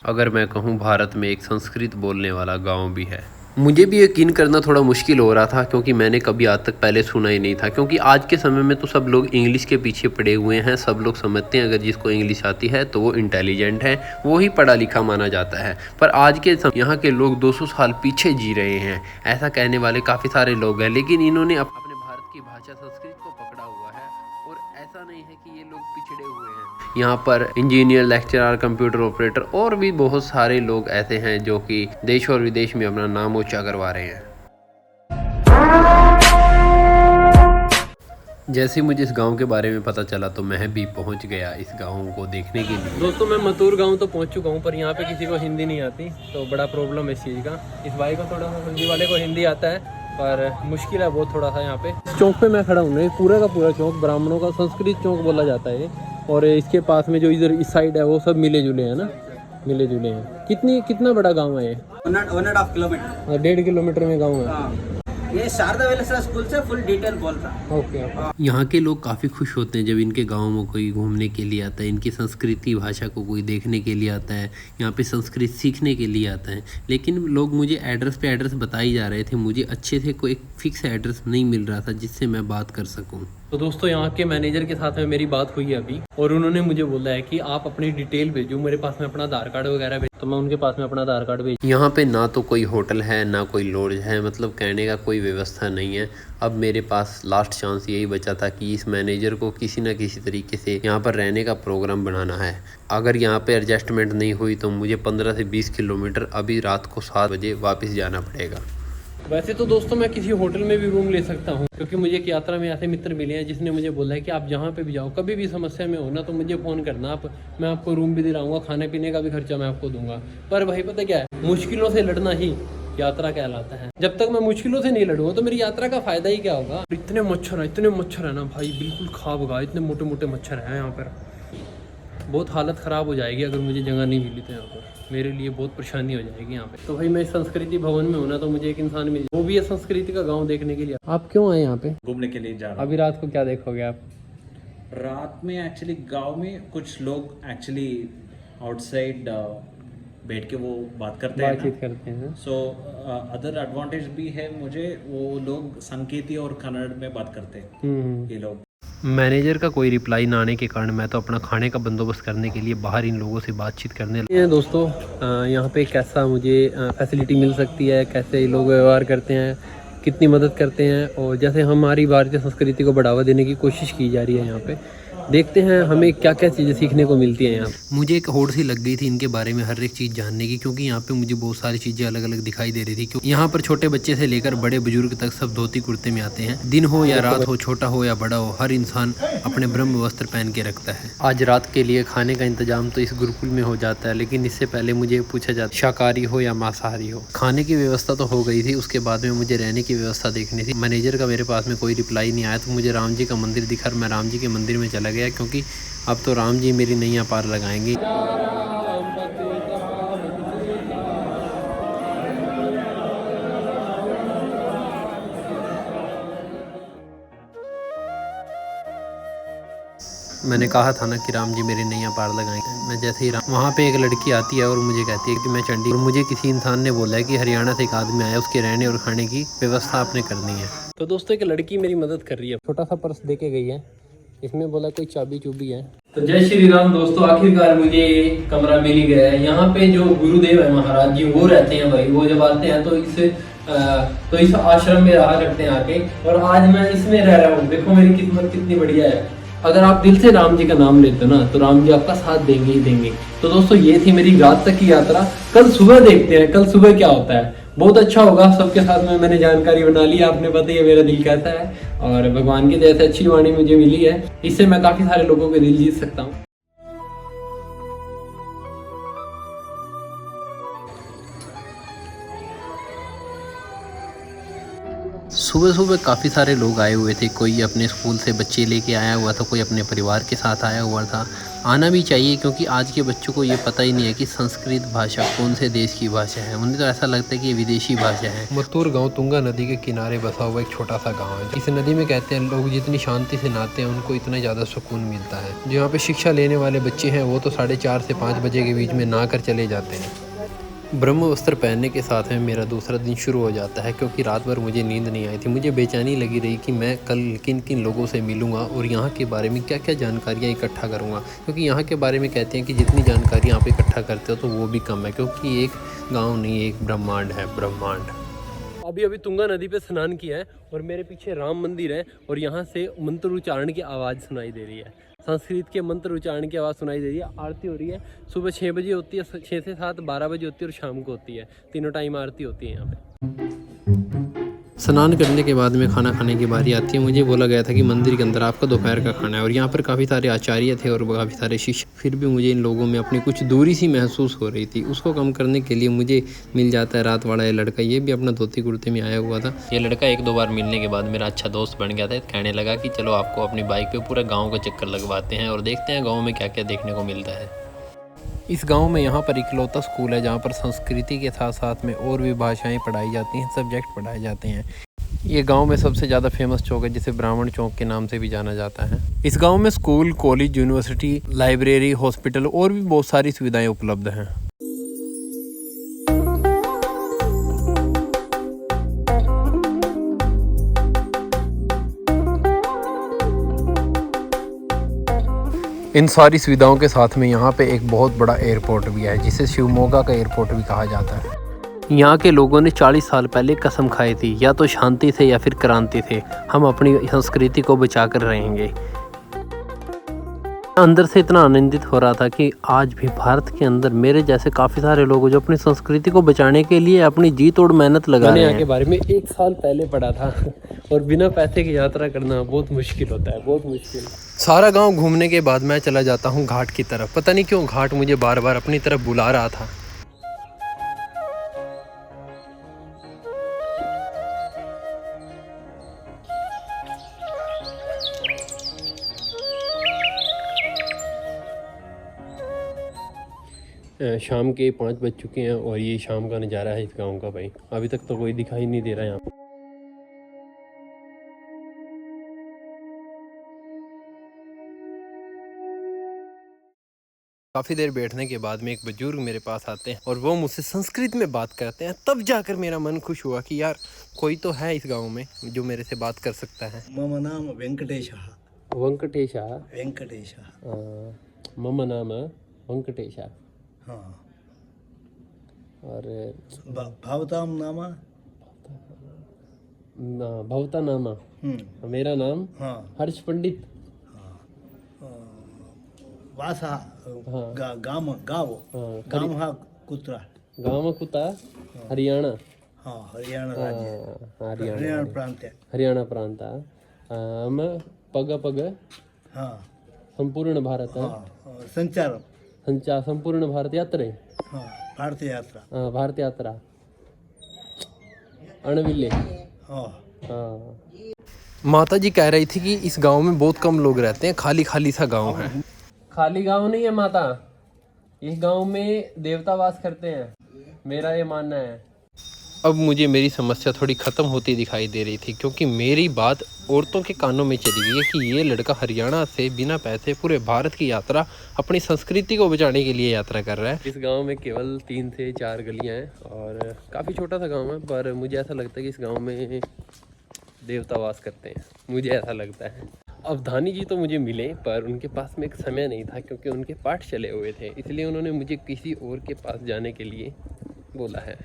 अगर मैं कहूँ भारत में एक संस्कृत बोलने वाला गांव भी है। मुझे भी यकीन करना थोड़ा मुश्किल हो रहा था क्योंकि मैंने कभी आज तक पहले सुना ही नहीं था, क्योंकि आज के समय में तो सब लोग इंग्लिश के पीछे पड़े हुए हैं। सब लोग समझते हैं अगर जिसको इंग्लिश आती है तो वो इंटेलिजेंट है, वो ही पढ़ा लिखा माना जाता है। पर आज के यहाँ के लोग 200 साल पीछे जी रहे हैं, ऐसा कहने वाले काफ़ी सारे लोग हैं। लेकिन इन्होंने अपने भारत की भाषा संस्कृत को पकड़ा हुआ है और ऐसा नहीं है कि ये लोग पिछड़े हुए हैं। यहाँ पर इंजीनियर, लेक्चरर, कंप्यूटर ऑपरेटर और भी बहुत सारे लोग ऐसे हैं जो कि देश और विदेश में अपना नाम ऊंचा करवा रहे हैं। जैसे ही मुझे इस गांव के बारे में पता चला तो मैं भी पहुंच गया इस गांव को देखने के लिए। दोस्तों मैं मतूर गांव तो पहुंच चुका हूं, पर यहाँ पे किसी को हिंदी नहीं आती तो बड़ा प्रॉब्लम है इस चीज़ का। इस भाई को थोड़ा सा, हिंदी वाले को हिंदी आता है पर मुश्किल है बहुत थोड़ा सा। यहाँ पे इस चौक पे मैं खड़ा हूँ, पूरा का पूरा चौक ब्राह्मणों का संस्कृत चौक बोला जाता है। और इसके पास में जो इधर इस साइड है वो सब मिले जुले हैं ना, मिले जुले हैं। कितना बड़ा गाँव है ये? 1.5 किलोमीटर। 1.5 किलोमीटर में गाँव है। ये शारदा वेलसा स्कूल से फुल डिटेल बोलता। ओके। यहाँ के लोग काफ़ी खुश होते हैं जब इनके गांव में कोई घूमने के लिए आता है, इनकी संस्कृति भाषा को कोई देखने के लिए आता है, यहाँ पे संस्कृत सीखने के लिए आता है। लेकिन लोग मुझे एड्रेस पे एड्रेस बताई जा रहे थे, मुझे अच्छे से कोई फिक्स एड्रेस नहीं मिल रहा था जिससे मैं बात कर सकूँ। तो दोस्तों यहाँ के मैनेजर के साथ में मेरी बात हुई है अभी, और उन्होंने मुझे बोला है कि आप अपनी डिटेल भेजो मेरे पास में, अपना आधार कार्ड वगैरह भेज। तो मैं उनके पास में अपना आधार कार्ड भेज। यहाँ पे ना तो कोई होटल है ना कोई लॉज है, मतलब कहने का कोई व्यवस्था नहीं है। अब मेरे पास लास्ट चांस यही बचा था कि इस मैनेजर को किसी न किसी तरीके से यहाँ पर रहने का प्रोग्राम बनाना है। अगर यहाँ पे एडजस्टमेंट नहीं हुई तो मुझे 15 से 20 किलोमीटर अभी रात को 7 बजे वापस जाना पड़ेगा। वैसे तो दोस्तों मैं किसी होटल में भी रूम ले सकता हूँ, क्योंकि मुझे एक यात्रा में ऐसे मित्र मिले हैं जिसने मुझे बोला है कि आप जहाँ पे भी जाओ, कभी भी समस्या में हो ना तो मुझे फ़ोन करना आप, मैं आपको रूम भी दिलाऊंगा, खाने पीने का भी खर्चा मैं आपको दूंगा। पर भाई पता क्या है, मुश्किलों से लड़ना ही यात्रा कहलाता है। जब तक मैं मुश्किलों से नहीं लड़ूंगा तो मेरी यात्रा का फायदा ही क्या होगा। इतने मच्छर है ना भाई, बिल्कुल खाब होगा, इतने मोटे मोटे मच्छर हैं यहाँ पर। बहुत हालत ख़राब हो जाएगी अगर मुझे जगह नहीं मिली तो यहाँ पर, मेरे लिए बहुत परेशानी हो जाएगी यहाँ पे। तो भाई मैं संस्कृति भवन में हूँ ना, तो मुझे एक इंसान मिल, वो भी है संस्कृति का गांव देखने के लिए। आप क्यों आए यहाँ पे? घूमने के लिए जा रहा हूँ। अभी रात को क्या देखोगे आप? रात में एक्चुअली गांव में कुछ लोग एक्चुअली आउटसाइड बैठ के वो बातचीत करते हैं। सो अदर एडवांटेज भी है मुझे, वो लोग संकेती और कन्नड़ में बात करते हैं ये लोग। मैनेजर का कोई रिप्लाई ना आने के कारण मैं तो अपना खाने का बंदोबस्त करने के लिए बाहर इन लोगों से बातचीत करने लगा। दोस्तों यहाँ पे कैसा मुझे फैसिलिटी मिल सकती है, कैसे लोग व्यवहार करते हैं, कितनी मदद करते हैं, और जैसे हमारी भारतीय संस्कृति को बढ़ावा देने की कोशिश की जा रही है यहाँ पे, देखते हैं हमें क्या क्या चीज़ें सीखने को मिलती हैं यहाँ। मुझे एक होड़ सी लग गई थी इनके बारे में हर एक चीज़ जानने की, क्योंकि यहाँ पे मुझे बहुत सारी चीज़ें अलग अलग दिखाई दे रही थी। क्योंकि यहाँ पर छोटे बच्चे से लेकर बड़े बुजुर्ग तक सब धोती कुर्ते में आते हैं। दिन हो या रात हो, छोटा हो या बड़ा हो, हर इंसान अपने ब्रह्म वस्त्र पहन के रखता है। आज रात के लिए खाने का इंतजाम तो इस गुरुकुल में हो जाता है, लेकिन इससे पहले मुझे पूछा जाता शाकाहारी हो या मांसाहारी हो। खाने की व्यवस्था तो हो गई थी, उसके बाद में मुझे रहने की व्यवस्था देखनी थी। मैनेजर का मेरे पास में कोई रिप्लाई नहीं आया, तो मुझे राम जी का मंदिर दिखा, मैं राम जी के मंदिर में चला गया, क्योंकि अब तो राम जी मेरी नैया पार लगाएंगे। मैंने कहा था ना कि राम जी मेरी नैया पार लगाएंगे। मैं जैसे ही वहाँ पे एक लड़की आती है और मुझे कहती है कि मैं चंडीगढ़, और मुझे किसी इंसान ने बोला है कि हरियाणा से एक आदमी आया, उसके रहने और खाने की व्यवस्था आपने करनी है। तो दोस्तों एक लड़की मेरी मदद कर रही है, छोटा सा पर्स दे के गई है, इसमें बोला कोई चाबी चुबी है। तो जय श्री राम दोस्तों, आखिरकार मुझे ये कमरा मिल ही गया है। यहाँ पे जो गुरुदेव है महाराज जी वो रहते हैं भाई, वो जब आते हैं तो इस आश्रम में रहा करते हैं आके, और आज मैं इसमें रह रहा हूँ। देखो मेरी किस्मत कितनी बढ़िया है। अगर आप दिल से राम जी का नाम लेते हो ना तो राम जी आपका साथ देंगे ही देंगे। तो दोस्तों ये थी मेरी रात तक की यात्रा। कल सुबह देखते हैं कल सुबह क्या होता है। बहुत अच्छा होगा, सबके साथ में मैंने जानकारी बना ली। आपने पता ही है मेरा दिल कहता है, और भगवान की जैसे अच्छी वाणी मुझे मिली है, इससे मैं काफी सारे लोगों के दिल जीत सकता हूँ। सुबह सुबह काफ़ी सारे लोग आए हुए थे, कोई अपने स्कूल से बच्चे लेके आया हुआ था, कोई अपने परिवार के साथ आया हुआ था। आना भी चाहिए, क्योंकि आज के बच्चों को ये पता ही नहीं है कि संस्कृत भाषा कौन से देश की भाषा है। उन्हें तो ऐसा लगता है कि ये विदेशी भाषा है। मत्तूर गांव तुंगा नदी के किनारे बसा हुआ एक छोटा सा गांव है। इस नदी में कहते हैं लोग जितनी शांति से नहाते हैं उनको इतना ज़्यादा सुकून मिलता है। जो यहाँ पे शिक्षा लेने वाले बच्चे हैं वो तो 4:30 से 5 बजे के बीच में नहा कर चले जाते हैं। ब्रह्म वस्त्र पहनने के साथ में मेरा दूसरा दिन शुरू हो जाता है, क्योंकि रात भर मुझे नींद नहीं आई थी। मुझे बेचैनी लगी रही कि मैं कल किन किन लोगों से मिलूंगा और यहाँ के बारे में क्या क्या जानकारियाँ इकट्ठा करूँगा, क्योंकि यहाँ के बारे में कहते हैं कि जितनी जानकारी आप इकट्ठा करते हो तो वो भी कम है, क्योंकि एक गाँव नहीं, एक ब्रह्मांड है, ब्रह्मांड। अभी तुंगा नदी पे स्नान किया है और मेरे पीछे राम मंदिर है और यहाँ से मंत्र उच्चारण की आवाज़ सुनाई दे रही है। संस्कृत के मंत्र उच्चारण की आवाज़ सुनाई दे रही है। आरती हो रही है, सुबह 6 बजे होती है, 6 से 7, 12 बजे होती है और शाम को होती है। तीनों टाइम आरती होती है यहाँ पे। स्नान करने के बाद में खाना खाने की बारी आती है। मुझे बोला गया था कि मंदिर के अंदर आपका दोपहर का खाना है और यहाँ पर काफ़ी सारे आचार्य थे और काफ़ी सारे शिष्य। फिर भी मुझे इन लोगों में अपनी कुछ दूरी सी महसूस हो रही थी। उसको कम करने के लिए मुझे मिल जाता है रात वाला ये लड़का। ये भी अपना धोती कुर्ते में आया हुआ था। ये लड़का 1-2 बार मिलने के बाद मेरा अच्छा दोस्त बन गया था। कहने लगा कि चलो आपको अपनी बाइक पर पूरा गाँव का चक्कर लगवाते हैं और देखते हैं गाँव में क्या क्या देखने को मिलता है। इस गांव में यहाँ पर इकलौता स्कूल है जहाँ पर संस्कृति के साथ साथ में और भी भाषाएं पढ़ाई जाती हैं, सब्जेक्ट पढ़ाए जाते हैं। ये गांव में सबसे ज़्यादा फेमस चौक है जिसे ब्राह्मण चौक के नाम से भी जाना जाता है। इस गांव में school, college, university, library, hospital और भी बहुत सारी सुविधाएं उपलब्ध हैं। इन सारी सुविधाओं के साथ में यहाँ पे एक बहुत बड़ा एयरपोर्ट भी है जिसे शिवमोगा का एयरपोर्ट भी कहा जाता है। यहाँ के लोगों ने 40 साल पहले कसम खाई थी, या तो शांति से या फिर क्रांति से हम अपनी संस्कृति को बचा कर रहेंगे। अंदर से इतना आनंदित हो रहा था कि आज भी भारत के अंदर मेरे जैसे काफ़ी सारे लोग जो अपनी संस्कृति को बचाने के लिए अपनी जी तोड़ मेहनत लगा रहे हैं। यहाँ के बारे में 1 साल पहले पढ़ा था और बिना पैसे की यात्रा करना बहुत मुश्किल होता है, बहुत मुश्किल। सारा गांव घूमने के बाद मैं चला जाता हूँ घाट की तरफ। पता नहीं क्यों घाट मुझे बार बार अपनी तरफ बुला रहा था। शाम के 5 बज चुके हैं और ये शाम का नज़ारा है इस गांव का। भाई अभी तक तो कोई दिखाई नहीं दे रहा है यहाँ पर। काफ़ी देर बैठने के बाद में एक बुजुर्ग मेरे पास आते हैं और वो मुझसे संस्कृत में बात करते हैं। तब जाकर मेरा मन खुश हुआ कि यार कोई तो है इस गांव में जो मेरे से बात कर सकता है। मम नाम वेंकटेशः। वेंकटेशः। वेंकटेशः। मम नाम वेंकटेशः। हाँ। और भवतां नाम? भवता नाम? मेरा नाम हाँ। हर्ष पंडित। वासा हाँ। गाम हा कुत्रा? गाम कुता हरियाणा। हाँ, हरियाणा राज्य। हरियाणा प्रांत। पग हाँ। संपूर्ण भारत। हाँ। संचार संपूर्ण भारत यात्रा। हाँ, भारत यात्रा। हाँ, भारत यात्रा। अणविल्ले। हाँ। हाँ। माता जी कह रही थी कि इस गांव में बहुत कम लोग रहते हैं, खाली खाली सा गांव है। खाली गांव नहीं है माता, इस गांव में देवता वास करते हैं, मेरा ये मानना है। अब मुझे मेरी समस्या थोड़ी ख़त्म होती दिखाई दे रही थी, क्योंकि मेरी बात औरतों के कानों में चली गई कि ये लड़का हरियाणा से बिना पैसे पूरे भारत की यात्रा अपनी संस्कृति को बचाने के लिए यात्रा कर रहा है। इस गांव में केवल 3 से 4 गलियां हैं और काफ़ी छोटा सा गांव है, पर मुझे ऐसा लगता है कि इस गांव में देवता वास करते हैं, मुझे ऐसा लगता है। अवधानी जी तो मुझे मिले, पर उनके पास में एक समय नहीं था क्योंकि उनके पाठ चले हुए थे, इसलिए उन्होंने मुझे किसी और के पास जाने के लिए बोला है।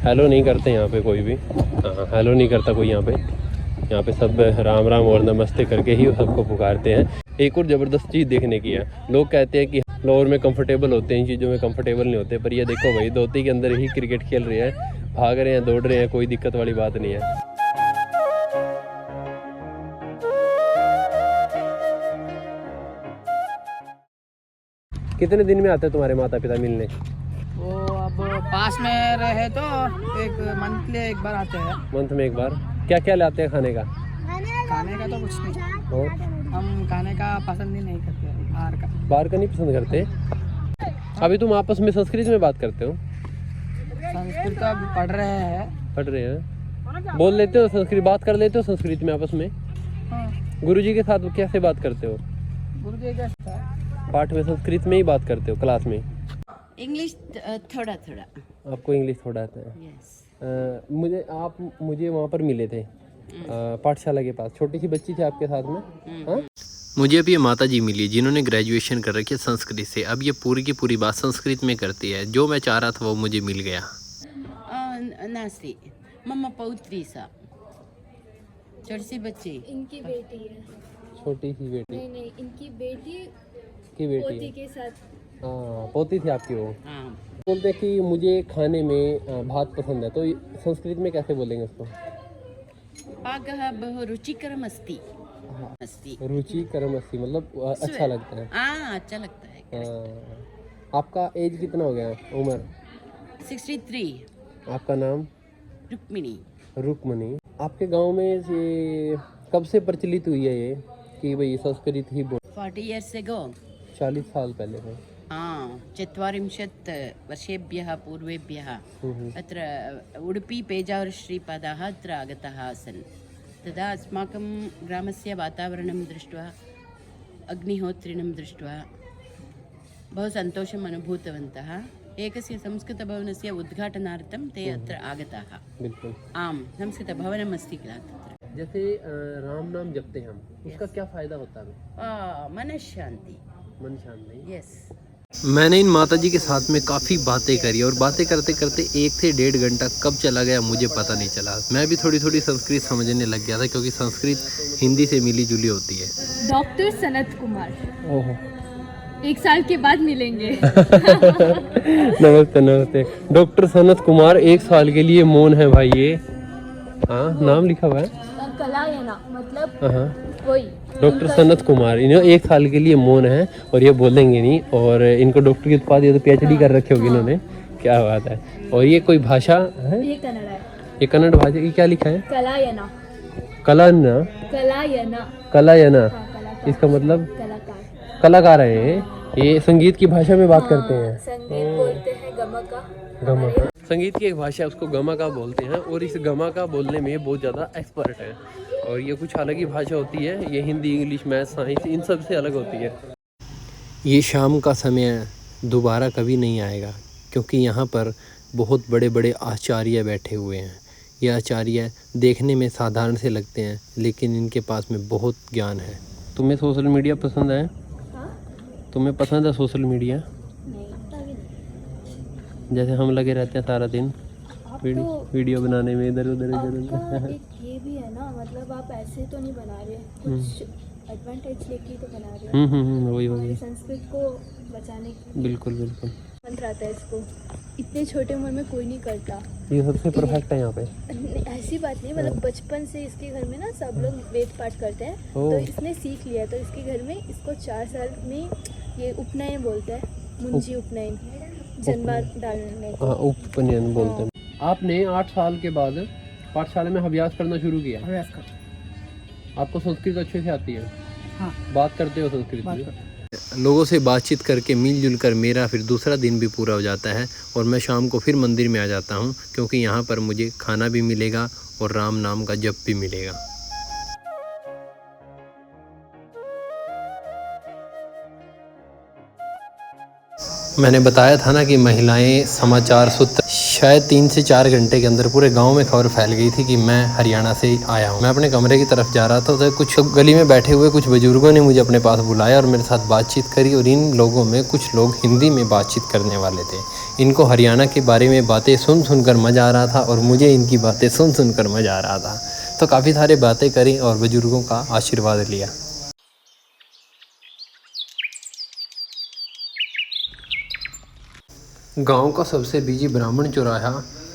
हेलो नहीं करते यहाँ पे कोई भी। हाँ, हेलो नहीं करता कोई यहाँ पे सब राम राम और नमस्ते करके ही सबको पुकारते हैं। एक और ज़बरदस्त चीज़ देखने की है, लोग कहते हैं कि फ्लोर में कंफर्टेबल होते हैं, इन चीज़ों में कंफर्टेबल नहीं होते, पर ये देखो भाई धोती के अंदर ही क्रिकेट खेल रहे हैं, भाग रहे हैं, दौड़ रहे हैं, कोई दिक्कत वाली बात नहीं है। कितने दिन में आते हैं तुम्हारे माता पिता मिलने? वो अब पास में रहे तो एक मंथली एक बार आते हैं। मंथ में एक बार? क्या क्या लाते हैं खाने का? खाने का तो कुछ नहीं, और हम खाने का पसंद ही नहीं करते। बाहर का। बाहर का नहीं पसंद करते? अभी तुम आपस में संस्कृत में बात करते हो? संस्कृत तो अभी पढ़ रहे हैं। पढ़ रहे हैं? बोल लेते हो संस्कृत? बात कर लेते हो संस्कृत में आपस में? हाँ, गुरुजी के साथ कैसे बात करते हो? गुरुजी का साथ। पाठ में संस्कृत में ही बात करते हो क्लास में? इंग्लिश थोड़ा थोड़ा। आपको इंग्लिश थोड़ा आता है? यस। मुझे वहाँ पर मिले थे पाठशाला के पास, छोटी सी बच्ची थी आपके साथ में। हाँ, मुझे अब ये माता जी मिली जिन्होंने ग्रेजुएशन कर रखी है संस्कृत से। अब ये पूरी की पूरी बात संस्कृत में करती है। जो मैं चाह रहा था वो मुझे मिल गया। नास्ति मम्मा पौत्री सा छोटी सी बच्ची। इनकी बेटी है। छोटी सी बेटी? नहीं, इनकी बेटी की बेटी पोती है। के साथ। हाँ, पोती थी आपकी वो। हाँ। बोलते हैं कि मुझे खाने में भात पसंद है, तो संस्कृत में कैसे बोलेंगे उसको? पाकः बहु रुचिकरम् अस्ति। अस्ति। रुचिकरम् अस्ति मतलब अच्छा लगता है। हाँ, अच्छा लगता है। हाँ। आपका एज कितना हो गया, उम्र? 63। आपका नाम? रुक्मिणी। रुक्मणी। आपके गांव में ये कब से प्रचलित हुई है ये कि भाई संस्कृत ही बोल? 40 years ago। 40 साल पहले से। हाँ, 40 वर्षेभ्यः पूर्वेभ्यः अत्र उडुपी पेजावर श्रीपादाः अत्र आगताः आसन्। तदा अस्माकं ग्रामस्य वातावरणं दृष्ट्वा अग्निहोत्रिणं दृष्ट्वा बहु सन्तोषम् अनुभूतवन्तः। एकस्य संस्कृतभवनस्य उद्घाटनार्थं ते अत्र आगताः। बिल्कुल। आम्, संस्कृतभवनम् अस्ति किल तत्र। जैसे राम नाम जपते हैं हम, उसका क्या फायदा होता है? मनःशान्ति। मन शांति। यस। मैंने इन माताजी के साथ में काफ़ी बातें करी और बातें करते करते 1 से 1.5 घंटा कब चला गया मुझे पता नहीं चला। मैं भी थोड़ी थोड़ी संस्कृत समझने लग गया था क्योंकि संस्कृत हिंदी से मिली जुली होती है। डॉक्टर सनत कुमार। ओहो। 1 साल के बाद मिलेंगे। नमस्ते नमस्ते। डॉक्टर सनत कुमार 1 साल के लिए मौन है भाई ये। हाँ, नाम लिखा हुआ है। कलायना मतलब हाँ, वही। डॉक्टर सनत कुमार इन्हें 1 साल के लिए मौन है और ये बोलेंगे नहीं। और इनको डॉक्टर की उत्पाद, ये तो PhD कर रखे होगी इन्होंने। क्या बात है। और ये कोई भाषा है? ये कन्नड़ है। ये कन्नड़ भाषा की क्या लिखा है? कलायना। कलाना? कलायना। कलायना। हाँ, कलाकार। इसका मतलब? कलाकार। कलाकार है ये संगीत की भाषा में बात करते हैं। संगीत बोलते हैं गमका। गमका। संगीत की एक भाषा है, उसको गमका बोलते हैं और इस गमका बोलने में बहुत ज़्यादा एक्सपर्ट है। और ये कुछ अलग ही भाषा होती है। ये हिंदी, इंग्लिश, मैथ, साइंस इन सब से अलग होती है। ये शाम का समय दोबारा कभी नहीं आएगा क्योंकि यहाँ पर बहुत बड़े बड़े आचार्य बैठे हुए हैं। ये आचार्य देखने में साधारण से लगते हैं लेकिन इनके पास में बहुत ज्ञान है। तुम्हें सोशल मीडिया पसंद है? तुम्हें पसंद है सोशल मीडिया? जैसे हम लगे रहते हैं सारा दिन वीडियो बनाने में, इधर उधर इधर उधर। एक ये भी है ना, मतलब आप ऐसे तो नहीं बना रहे, कुछ एडवांटेज लेके तो बना रहे हैं। वही हमारी संस्कृत को बचाने के बिल्कुल बिल्कुल। मंत्र आता है इसको। इतने छोटे उम्र में कोई नहीं करता। ये सबसे परफेक्ट है यहाँ पे। ऐसी बात नहीं, मतलब बचपन से इसके घर में ना सब लोग वेद पाठ करते हैं तो इसने सीख लिया। तो इसके घर में इसको 4 साल में ये उपनयन बोलते हैं, मुंजी उपनयन, जन्मा डालने को। हाँ, उपनयन बोलते हैं। आपने 8 साल के बाद पाठशाला में अभ्यास करना शुरू किया। अभ्यास कर। आपको संस्कृत अच्छे से आती है? हाँ। बात करते हो संस्कृत में? लोगों से बातचीत करके मिलजुल कर मेरा फिर दूसरा दिन भी पूरा हो जाता है और मैं शाम को फिर मंदिर में आ जाता हूँ क्योंकि यहाँ पर मुझे खाना भी मिलेगा और राम नाम का जप भी मिलेगा। मैंने बताया था ना कि महिलाएं समाचार सूत्र शायद 3 से 4 घंटे के अंदर पूरे गांव में खबर फैल गई थी कि मैं हरियाणा से आया हूं। मैं अपने कमरे की तरफ जा रहा था तो कुछ गली में बैठे हुए कुछ बुजुर्गों ने मुझे अपने पास बुलाया और मेरे साथ बातचीत करी। और इन लोगों में कुछ लोग हिंदी में बातचीत करने वाले थे। इनको हरियाणा के बारे में बातें सुन कर मज़ा आ रहा था और मुझे इनकी बातें सुन कर मज़ा आ रहा था। तो काफ़ी सारी बातें करी और बुजुर्गों का आशीर्वाद लिया। गांव का सबसे बिजी ब्राह्मण चौराहा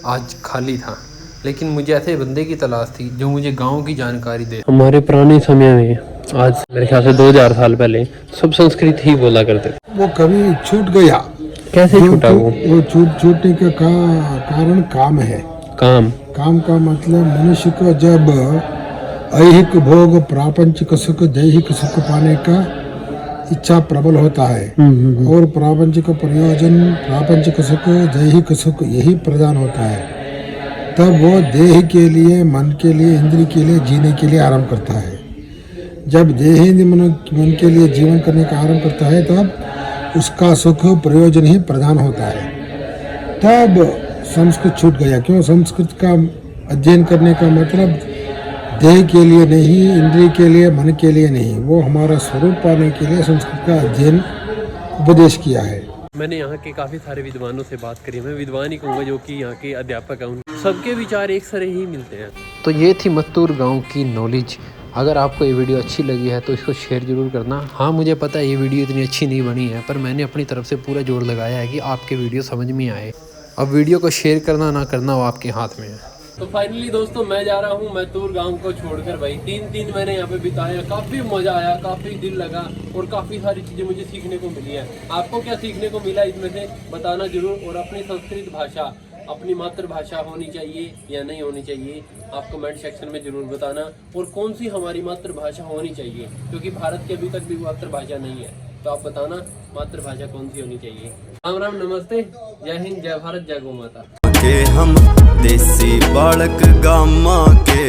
आज खाली था लेकिन मुझे ऐसे बंदे की तलाश थी जो मुझे गांव की जानकारी दे। हमारे पुराने समय में आज मेरे ख्याल से 2000 साल पहले सब संस्कृत ही बोला करते थे। वो कभी छूट गया। कैसे छूटा वो छूटने का कारण काम है। काम का मतलब मनुष्य को जब ऐहिक भोग, प्रापंचिक सुख, दैहिक सुख पाने का इच्छा प्रबल होता है और प्रापंचिक प्रयोजन, प्रापंचिक सुख, दैहिक सुख यही प्रदान होता है, तब वो देह के लिए, मन के लिए, इंद्रिय के लिए जीने के लिए आरंभ करता है। जब देह इंद्रिय मन के लिए जीवन करने का आरंभ करता है तब उसका सुख प्रयोजन ही प्रदान होता है। तब संस्कृत छूट गया। क्यों? संस्कृत का अध्ययन करने का मतलब देह के लिए नहीं, इंद्रिय के लिए, मन के लिए नहीं, वो हमारा स्वरूप पाने के लिए संस्कृत का अध्ययन उपदेश किया है। मैंने यहाँ के काफ़ी सारे विद्वानों से बात करी, मैं विद्वान ही कहूँगा जो कि यहाँ के अध्यापक हैं, सबके विचार एक तरह ही मिलते हैं। तो ये थी मत्तूर गांव की नॉलेज। अगर आपको ये वीडियो अच्छी लगी है तो इसको शेयर ज़रूर करना। हाँ, मुझे पता है ये वीडियो इतनी अच्छी नहीं बनी है, पर मैंने अपनी तरफ से पूरा जोर लगाया है कि आपके वीडियो समझ में आए। अब वीडियो को शेयर करना ना करना वो आपके हाथ में है। तो फाइनली दोस्तों मैं जा रहा हूँ मत्तूर गांव को छोड़कर। भाई 3 महीने यहाँ पे बिताया, काफ़ी मज़ा आया, काफ़ी दिल लगा और काफ़ी सारी चीज़ें मुझे सीखने को मिली है। आपको क्या सीखने को मिला इसमें से बताना जरूर। और अपनी संस्कृत भाषा, अपनी मातृभाषा होनी चाहिए या नहीं होनी चाहिए, आप कमेंट सेक्शन में जरूर बताना। और कौन सी हमारी मातृभाषा होनी चाहिए, क्योंकि भारत की अभी तक भी मातृभाषा नहीं है, तो आप बताना मातृभाषा कौन सी होनी चाहिए। राम राम, नमस्ते, जय हिंद, जय भारत, जय गौ माता। हम देसी बालक गामा के